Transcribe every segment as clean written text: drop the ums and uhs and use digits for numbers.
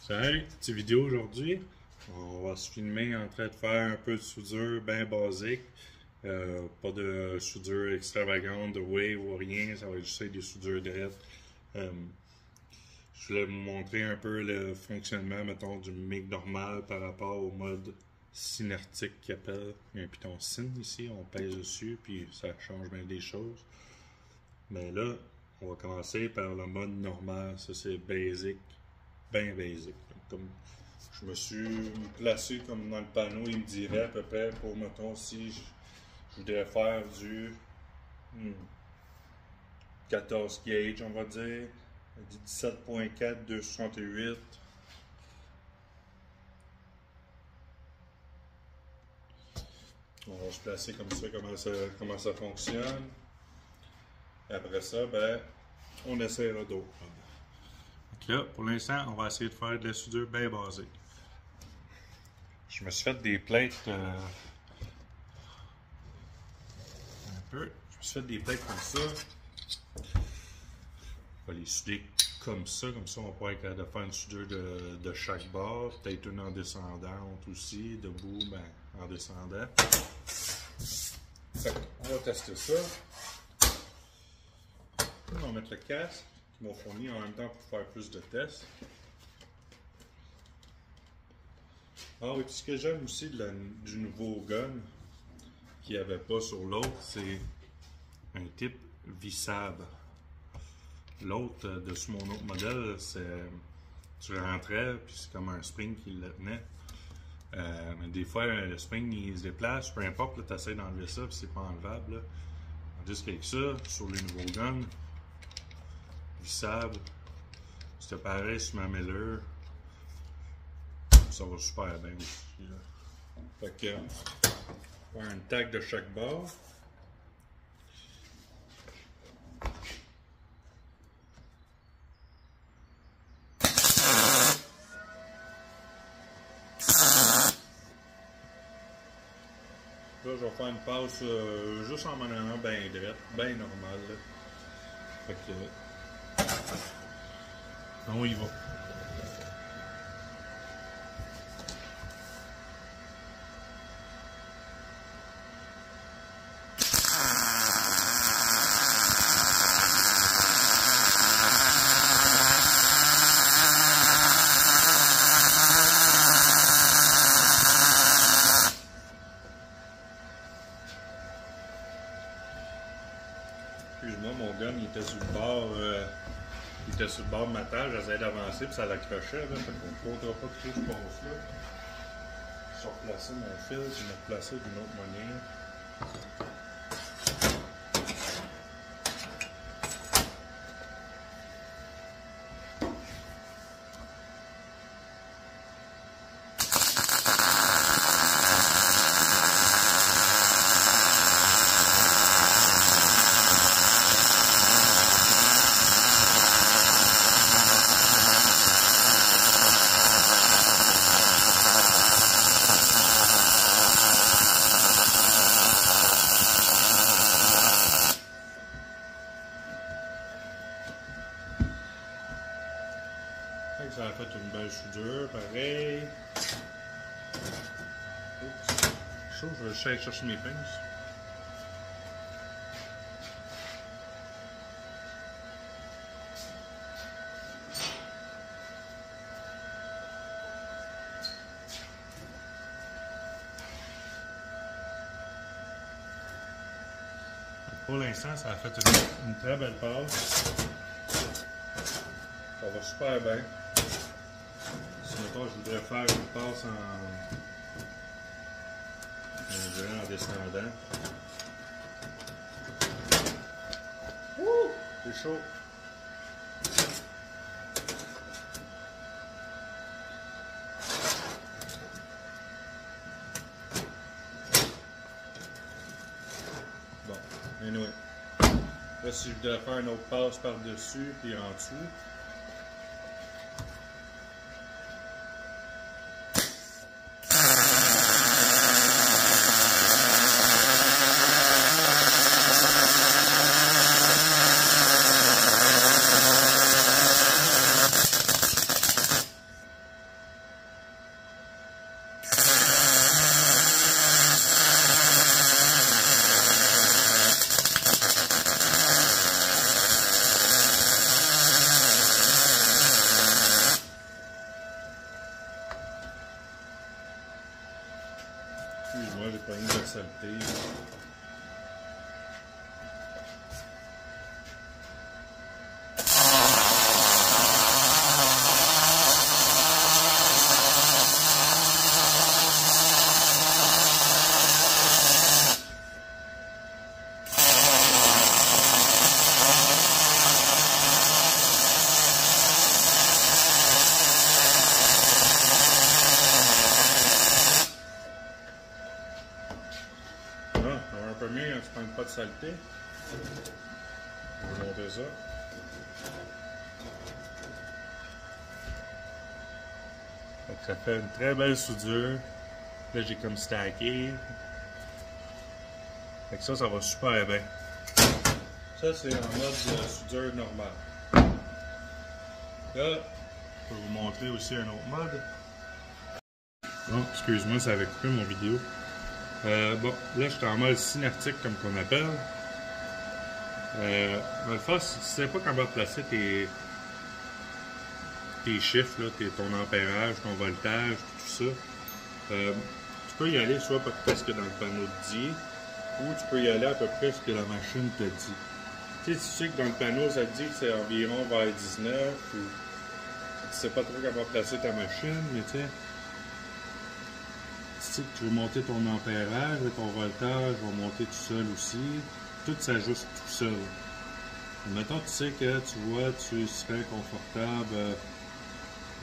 Salut, petite vidéo aujourd'hui. On va se filmer en train de faire un peu de soudure bien basique. Pas de soudure extravagante, de wave ou rien, ça va être juste des soudures drettes. Je voulais vous montrer un peu le fonctionnement, mettons, du MIG normal par rapport au mode synertique qu'il appelle. Il y a un piton syn ici, on pèse dessus, puis ça change bien des choses. Mais là, on va commencer par le mode normal, ça c'est basic, bien basic. Comme je me suis placé comme dans le panneau, il me dirait à peu près pour, mettons, si je voudrais faire du 14 gauge, on va dire, du 17.4, 268. On va se placer comme ça, comment ça fonctionne. Et après ça, ben, on essaiera d'autres. Donc là, pour l'instant, on va essayer de faire de la soudure bien basique. Je me suis fait des plates un peu. Je me suis fait des plates comme ça. On va les souder comme ça on va pouvoir être capable de faire une soudure de chaque bord. Peut-être une en descendante aussi, debout, ben, en descendant. On va tester ça. On va mettre le casque qui m'a fourni en même temps pour faire plus de tests. Ah oui, puis ce que j'aime aussi du nouveau gun qu'il n'y avait pas sur l'autre, c'est un type vissable. L'autre, dessus mon autre modèle, c'est tu rentrais, puis c'est comme un spring qui le tenait. Mais des fois, le spring il se déplace, peu importe, tu essaies d'enlever ça, puis c'est pas enlevable. Là. Tandis qu'avec ça, sur les nouveaux guns, vissable, c'était pareil sur ma Miller. Ça va super bien aussi. Là. Fait que, on va faire une tag de chaque bord. Là, je vais faire une passe juste en m'en allant bien droite, bien normal. Là. Fait que, on y va. Excuse-moi, mon gun il était sur le bord, de ma table, j'essayais d'avancer puis ça l'accrochait, là, fait qu'on ne comptera pas que je passe là. Je vais replacer mon fil, je vais me replacer d'une autre manière. Ça a fait une belle soudure, pareil. Oups. Chaud, je vais juste aller chercher mes pinces. Pour l'instant, ça a fait une très belle passe. Ça va super bien. Si mettons, je voudrais faire une passe en descendant. Ouh! C'est chaud. Bon, anyway. Là, si je voudrais faire une autre passe par-dessus puis en dessous. saleté. On va monter ça. Donc ça fait une très belle soudure. Là j'ai comme stacké. Fait que ça va super bien. Ça c'est en mode soudure normale. Là, je vais vous montrer aussi un autre mode. Oh, excuse-moi, ça avait coupé mon vidéo. Bon, là je suis en mode synertique comme qu'on appelle. Dans le fond, si tu sais pas comment placer tes chiffres, là, ton ampérage, ton voltage, tout ça, tu peux y aller soit à peu près ce que dans le panneau te dit, ou tu peux y aller à peu près ce que la machine te dit. Tu sais que dans le panneau, ça te dit que c'est environ vers 19, ou tu sais pas trop comment placer ta machine, mais tu sais que tu veux monter ton ampérage, ton voltage va monter tout seul aussi. Tout s'ajuste tout seul. Mettons, tu sais que tu vois, tu serais confortable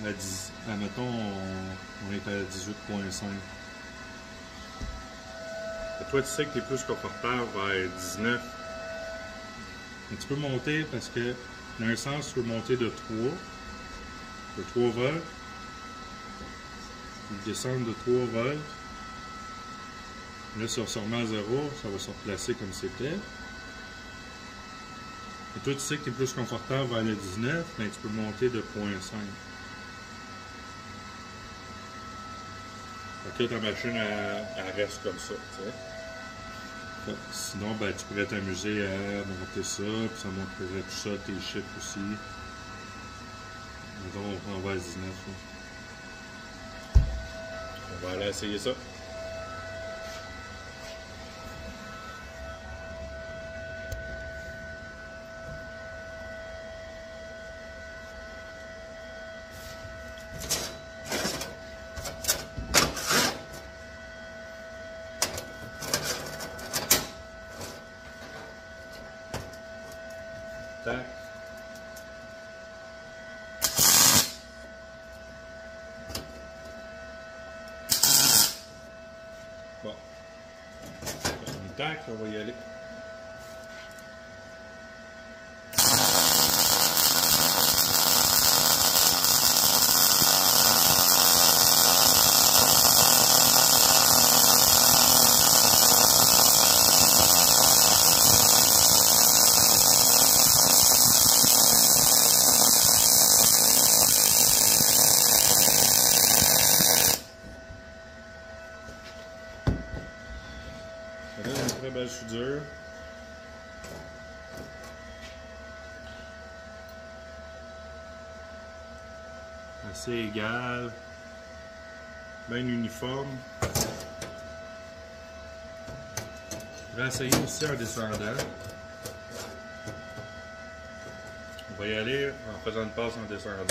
à 10. Mettons, on est à 18.5. Toi, tu sais que tu es plus confortable vers 19. Mais tu peux monter parce que, dans un sens, tu peux monter de 3 volts, descendre de 3 volts. Là, si on se remet à 0, ça va se replacer comme c'était. Et toi, tu sais que tu es plus confortable vers le 19, mais tu peux monter de 0.5. Fait que là, ta machine, elle reste comme ça, tu sais. Sinon, ben, tu pourrais t'amuser à monter ça, puis ça montrerait tout ça, tes chiffres aussi. Mettons, on va à 19. Là. On va aller essayer ça. Tac. Bon. Tac, on va y aller. Là, une très belle soudure. Assez égal. Bien uniforme. Je vais essayer aussi en descendant. On va y aller en faisant une passe en descendant.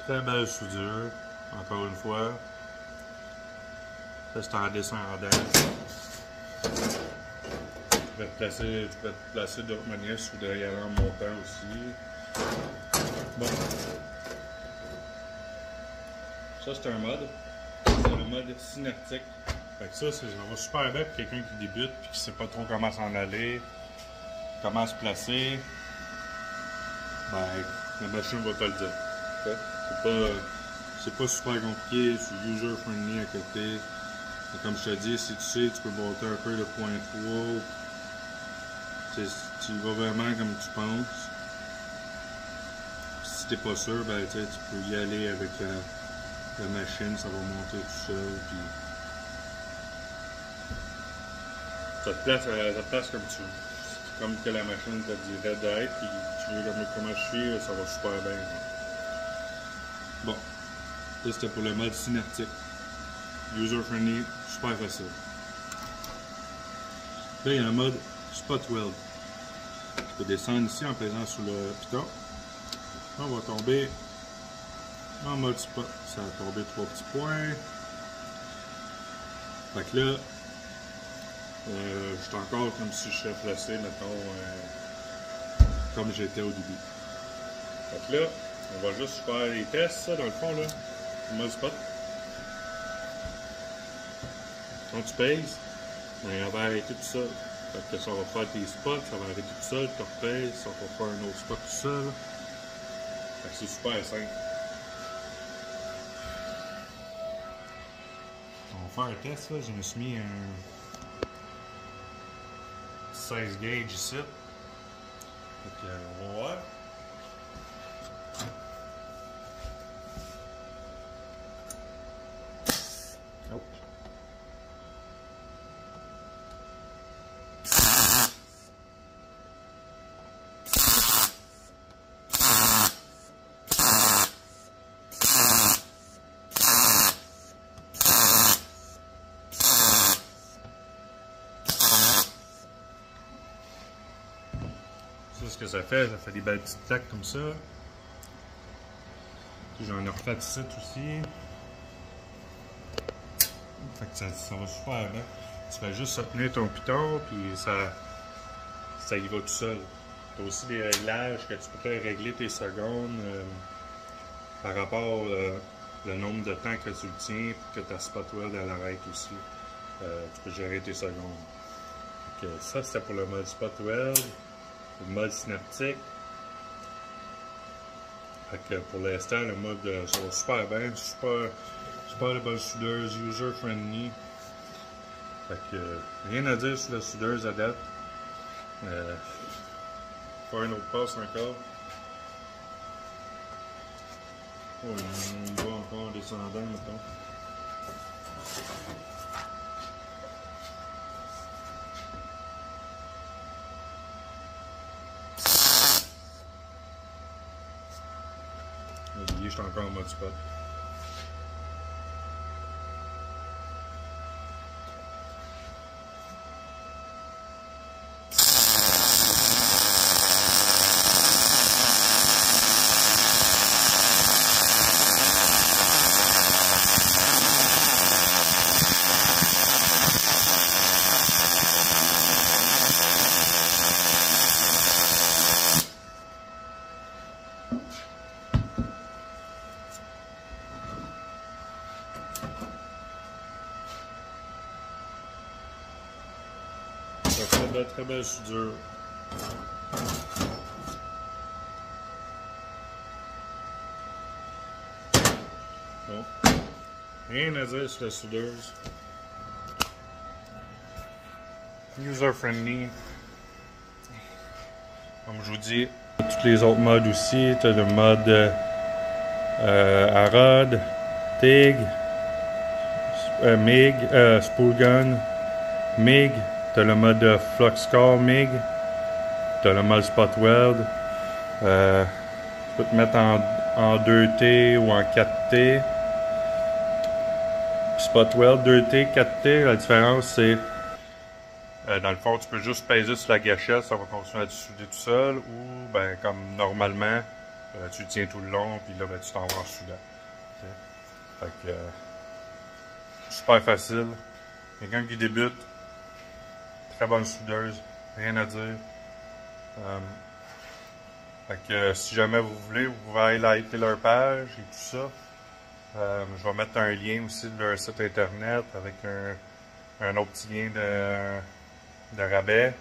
Très belle soudure, encore une fois. Ça c'est en descendant. Tu peux te placer d'autres manières si tu voudrais y aller en montant aussi. Bon. Ça c'est un mode. C'est le mode synertique. Fait que ça va super bien pour quelqu'un qui débute et qui sait pas trop comment s'en aller, comment se placer. Ben, la machine va te le dire. Okay? C'est pas super compliqué, c'est user friendly à côté. Et comme je te dis, si tu sais, tu peux monter un peu le point 3. Tu vas vraiment comme tu penses. Si t'es pas sûr, ben tu peux y aller avec la machine, ça va monter tout seul. Puis ça te place comme tu veux. Comme que la machine te dirait d'être, puis tu veux comment je suis, ça va super bien. Bon, ça c'était pour le mode synertique. user-friendly, super facile. Là, il y a un mode Spot Weld. Tu peux descendre ici en pesant sur le piton. On va tomber en mode spot. Ça va tomber 3 petits points. Fait que là, je suis encore comme si je serais placé, mettons, comme j'étais au début. Fait que là, on va juste faire les tests, ça, dans le fond, là. Le mode spot. Quand tu pèses, ben, elle va arrêter tout seul. Fait que ça va faire tes spots, ça va arrêter tout seul, tu repèses, ça va faire un autre spot tout seul. Fait que c'est super simple. On va faire un test, là. Je me suis mis un 16 gauge ici. Fait que, on va voir. Oh. Ça, ce que ça fait des belles petites tacs comme ça. J'en ai refait ici aussi. Fait que ça va super bien. Tu fais juste tenir ton piton, puis ça y va tout seul. Tu as aussi des réglages que tu peux régler tes secondes par rapport le nombre de temps que tu le tiens pour que ta spot weld elle arrête aussi. Tu peux gérer tes secondes. Donc, ça, c'était pour le mode spot weld. Le mode synaptique. Fait que pour l'instant, le mode ça va super bien, super de bonne soudeuse, user friendly. Fait que rien à dire sur la soudeuse à date. Faire un autre passe encore. Oh, on va encore en descendant maintenant. Je suis encore en mode spot. Ça fait de très belle soudure. Bon. Rien à dire sur la soudeuse. User friendly. Comme je vous dis, tous les autres modes aussi. Tu as le mode à rod, TIG, MIG, spool gun, MIG. Tu as le mode flux core MIG. Tu as le mode spot weld. Tu peux te mettre en 2T ou en 4T. Spot weld 2T, 4T, la différence c'est dans le fond tu peux juste peser sur la gâchette, ça va continuer à te souder tout seul, ou ben comme normalement tu le tiens tout le long puis là ben, tu t'en vas en soudant. Okay. Fait que super facile. Quelqu'un qui débute, très bonne soudeuse, rien à dire. Fait que si jamais vous voulez, vous pouvez aller liker leur page et tout ça. Je vais mettre un lien aussi de leur site internet avec un autre petit lien de rabais.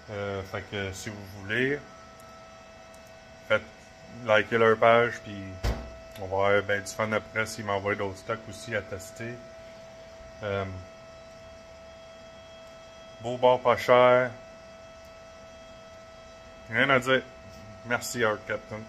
Fait que si vous voulez, faites liker leur page, puis on va avoir ben, du fun après s'ils m'envoient d'autres stocks aussi à tester. Beau bord pas cher. Rien à dire. Merci, Art Captain.